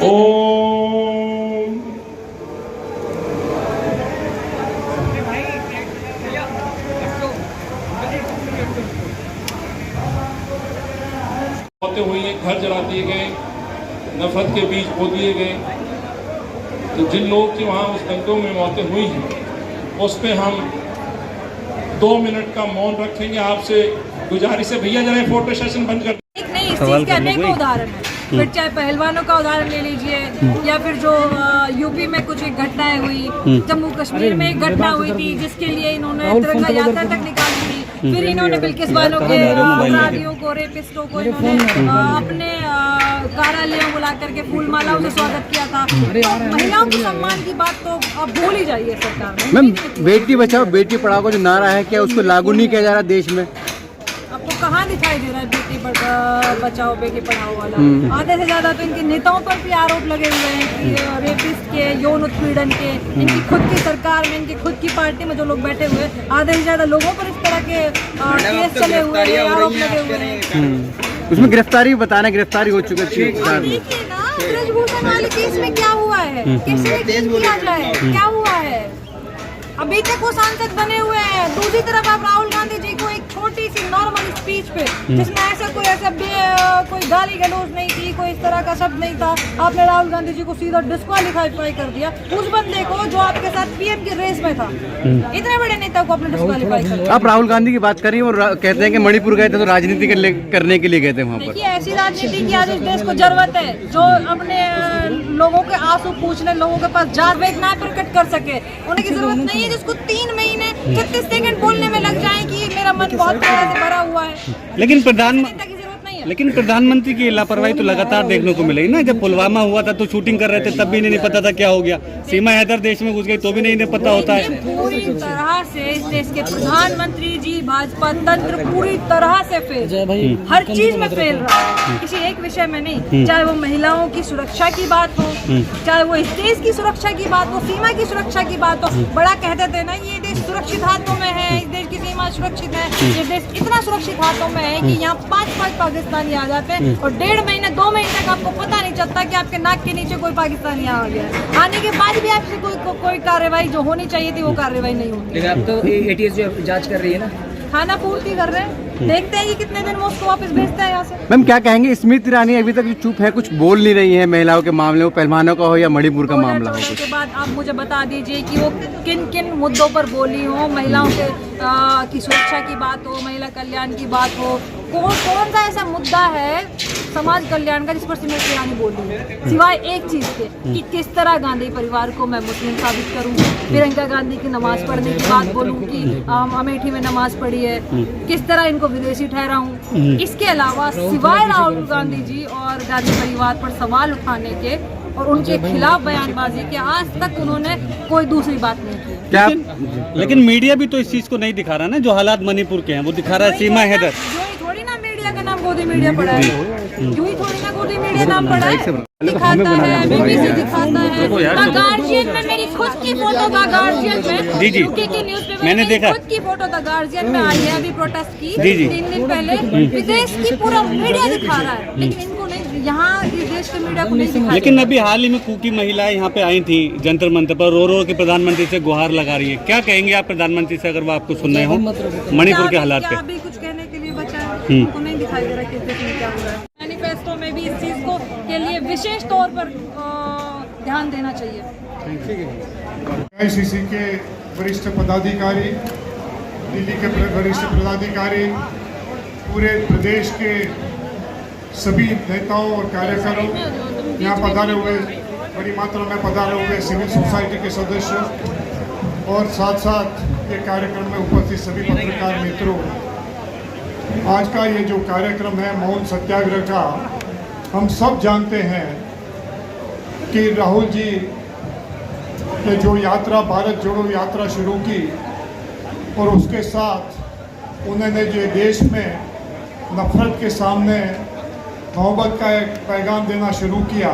ओम मौतें हुई हैं, घर जला दिए गए, नफरत के बीज बो दिए गए। तो जिन लोगों की वहाँ उस दंगों में मौतें हुई हैं उस पर हम 2 मिनट का मौन रखेंगे। आपसे गुजारिश है भैया जरा फोटो सेशन बंद कर। एक नहीं, इस चीज के अनेकों उदाहरण है। फिर चाहे पहलवानों का उदाहरण ले लीजिए या फिर जो यूपी में कुछ एक घटनाएं हुई, जम्मू कश्मीर में एक घटना हुई थी जिसके लिए इन्होंने तिरंगा यात्रा तक निकाली थी। फिर इन्होंने बिल्किस वालों के अपराधियों को, रेपिस्टों को इन्होंने अपने कार्यालयों बुला करके फूल मालाओं से स्वागत किया था। तो महिलाओं के सम्मान की बात तो अब भूल ही जाइए सरकार। मैम, बेटी बचाओ बेटी पढ़ाओ का जो नारा है, क्या उसको लागू नहीं किया जा रहा देश में? आपको कहाँ दिखाई दे रहा है बेटी बचाओ बेटी पढ़ाओ वाला? आधे से ज्यादा तो इनके नेताओं पर भी आरोप लगे हुए हैं कि रेपिस्ट के, यौन उत्पीड़न के, इनकी खुद की सरकार में, इनकी खुद की पार्टी में जो लोग बैठे हुए हैं, आधे से ज्यादा लोगों पर इस तरह के केस चले हुए हैं, आरोप लगे हुए हैं। उसमें गिरफ्तारी बताना, गिरफ्तारी हो चुकी है। देखिए ना, ब्रजभूषण वाले केस में क्या हुआ है, कैसे किया जाए, क्या हुआ है? अभी तक वो सांसद बने हुए हैं। दूसरी तरफ आप राहुल गांधी जी को एक छोटी सी नॉर्मल स्पीच पे, जिसमें कोई गाली गलौज नहीं थी, कोई इस तरह का शब्द नहीं था, आपने राहुल गांधी जी को सीधा डिस्क्वालीफाई कर दिया। उस बंदे को जो आपके साथ पीएम की रेस में था, इतने बड़े नेता को आपने डिस्क्वालीफाई कर दिया। आप राहुल गांधी की बात कर रही हैं और कहते हैं कि मणिपुर गए थे तो राजनीति करने के लिए गए थे वहाँ पर। देखिए, ऐसी राजनीति की आज इस देश को जरूरत है जो अपने लोगों के आंसू पूछने, लोगों के पास जार वेदना प्रकट कर सके। उन्हें की जरूरत नहीं है जिसको 3 महीने 36 सेकंड बोलने में लग जाए कि मेरा मन बहुत प्यार से भरा हुआ है। लेकिन प्रधानमंत्री की लापरवाही तो लगातार देखने को मिली ना। जब पुलवामा हुआ था तो शूटिंग कर रहे थे, तब भी नहीं पता था क्या हो गया। सीमा हैदर देश में घुस गई तो भी नहीं पता होता है। पूरी तरह से इस देश के प्रधानमंत्री जी, भाजपा तंत्र पूरी तरह से फेल, हर चीज में फेल रहा है, किसी एक विषय में नहीं। चाहे वो महिलाओं की सुरक्षा की बात हो, चाहे वो इस देश की सुरक्षा की बात हो, सीमा की सुरक्षा की बात हो। बड़ा कहते थे ना, ये देश सुरक्षित हाथों में है, इस देश की सीमा सुरक्षित है, ये देश इतना सुरक्षित हाथों में है कि यहाँ 5 पाकिस्तानी आ जाते हैं और 1.5 महीने 2 महीने तक आपको पता नहीं चलता कि आपके नाक के नीचे कोई पाकिस्तानी आ गया। आने के बाद भी आपसे कोई कार्रवाई जो होनी चाहिए थी वो कार्रवाई नहीं होती। लेकिन अब तो एटीएस जो जांच कर रही है ना, खाना पूर्ति कर रहे हैं, देखते हैं कि कितने दिन वो उसको वापस भेजता है यहाँ से। मैम, क्या कहेंगे? स्मृति ईरानी अभी तक चुप है, कुछ बोल नहीं रही है महिलाओं के मामले में, पहलवानों का हो या मणिपुर का मामला हो। के बाद आप मुझे बता दीजिए कि वो किन किन मुद्दों पर बोली हो। महिलाओं के की सुरक्षा की बात हो, महिला कल्याण की बात हो, कौन सा ऐसा मुद्दा है समाज कल्याण का जिस पर स्मृति ईरानी बोल रही है, सिवाय एक चीज के कि किस तरह गांधी परिवार को मैं मुस्लिम साबित करूं, प्रियंका गांधी की नमाज पढ़ने की बात बोलूं कि अमेठी में नमाज पढ़ी है, किस तरह इनको विदेशी ठहराऊं। इसके अलावा सिवाय राहुल गांधी जी और गांधी परिवार पर सवाल उठाने के और उनके खिलाफ बयानबाजी के, आज तक उन्होंने कोई दूसरी बात नहीं की। क्या? लेकिन मीडिया भी तो इस चीज को नहीं दिखा रहा ना, जो हालात मणिपुर के हैं वो दिखा रहा है। सीमा हैदर थोड़ी ना मीडिया का नाम गोदी मीडिया पड़ा है, यूं ही थोड़ी ना गोदी मीडिया नाम पड़ा है। दिखाता है, बीबीसी दिखाता है, गार्जियन में मेरी खुद की फोटो था, गार्जियन में जी यूके की न्यूज़पेपर मैंने देखा, खुद की फोटो था, गार्जियन में आई है, अभी प्रोटेस्ट की 3 दिन पहले। विदेश की पूरा मीडिया दिखा रहा है, लेकिन इनको नहीं, यहाँ इस देश के मीडिया को नहीं दिखा। लेकिन अभी हाल ही में कुकी महिलाएं यहाँ पे आई थी जंतर मंतर पर, रो रो के प्रधानमंत्री से गुहार लगा रही है। क्या कहेंगे आप प्रधानमंत्री से, अगर वो आपको सुन रहे हो मणिपुर के हालात पे? अभी कुछ कहने के लिए बचा है, उनको नहीं दिखाई दे रहा कि देश में क्या हो रहा है। मैनिफेस्टो में भी इस चीज को के लिए विशेष तौर पर ध्यान देना चाहिए। आईसीसी के वरिष्ठ पदाधिकारी, दिल्ली के वरिष्ठ पदाधिकारी, पूरे प्रदेश के सभी नेताओं और कार्यकर्ताओं, यहाँ पधारे हुए, बड़ी मात्रा में पधारे हुए सिविल सोसाइटी के सदस्य और साथ साथ ये कार्यक्रम में उपस्थित सभी पत्रकार मित्रों, आज का ये जो कार्यक्रम है मौन सत्याग्रह का, हम सब जानते हैं कि राहुल जी ने जो यात्रा, भारत जोड़ो यात्रा शुरू की और उसके साथ उन्होंने जो देश में नफरत के सामने मोहब्बत का एक पैगाम देना शुरू किया।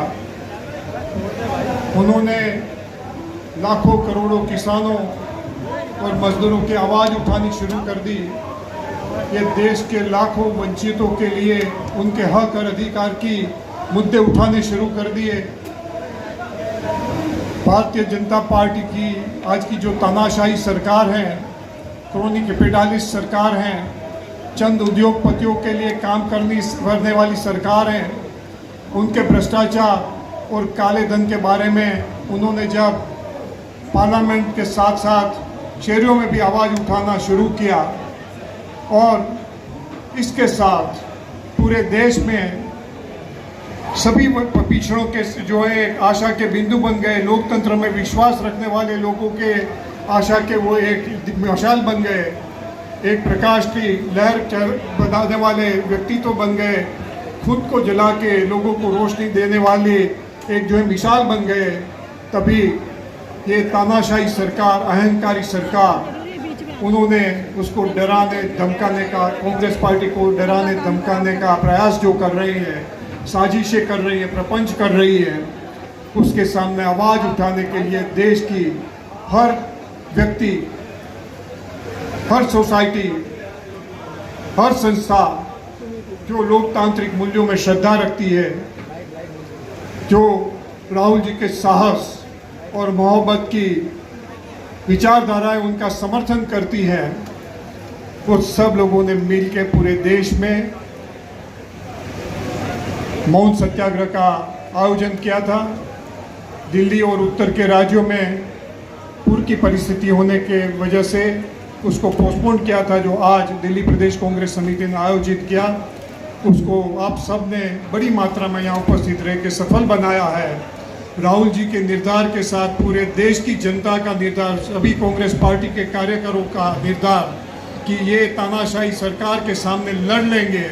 उन्होंने लाखों करोड़ों किसानों और मजदूरों की आवाज़ उठानी शुरू कर दी। ये देश के लाखों वंचितों के लिए उनके हक और अधिकार की मुद्दे उठाने शुरू कर दिए। भारतीय जनता पार्टी की आज की जो तानाशाही सरकार है, क्रोनी कैपिटलिस्ट सरकार है, चंद उद्योगपतियों के लिए काम करने वाली सरकार है, उनके भ्रष्टाचार और काले धन के बारे में उन्होंने जब पार्लियामेंट के साथ साथ शहरों में भी आवाज़ उठाना शुरू किया और इसके साथ पूरे देश में सभी पिछड़ों के जो है एक आशा के बिंदु बन गए, लोकतंत्र में विश्वास रखने वाले लोगों के आशा के वो एक मशाल बन गए, एक प्रकाश की लहर बनाने वाले व्यक्तित्व बन गए, खुद को जला के लोगों को रोशनी देने वाले एक जो है मिसाल बन गए। तभी ये तानाशाही सरकार, अहंकारी सरकार, उन्होंने उसको डराने धमकाने का, कांग्रेस पार्टी को डराने धमकाने का प्रयास जो कर रही है, साजिशें कर रही है, प्रपंच कर रही है, उसके सामने आवाज़ उठाने के लिए देश की हर व्यक्ति, हर सोसाइटी, हर संस्था जो लोकतांत्रिक मूल्यों में श्रद्धा रखती है, जो राहुल जी के साहस और मोहब्बत की विचारधारा है उनका समर्थन करती है, वो सब लोगों ने मिलकर पूरे देश में मौन सत्याग्रह का आयोजन किया था। दिल्ली और उत्तर के राज्यों में पूर की परिस्थिति होने के वजह से उसको पोस्टपोन किया था, जो आज दिल्ली प्रदेश कांग्रेस समिति ने आयोजित किया, उसको आप सब ने बड़ी मात्रा में यहाँ उपस्थित रह के सफल बनाया है। राहुल जी के निर्धार के साथ पूरे देश की जनता का निर्धार, सभी कांग्रेस पार्टी के कार्यकर्ताओं का निर्धार कि ये तानाशाही सरकार के सामने लड़ लेंगे।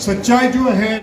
सच्चाई जो है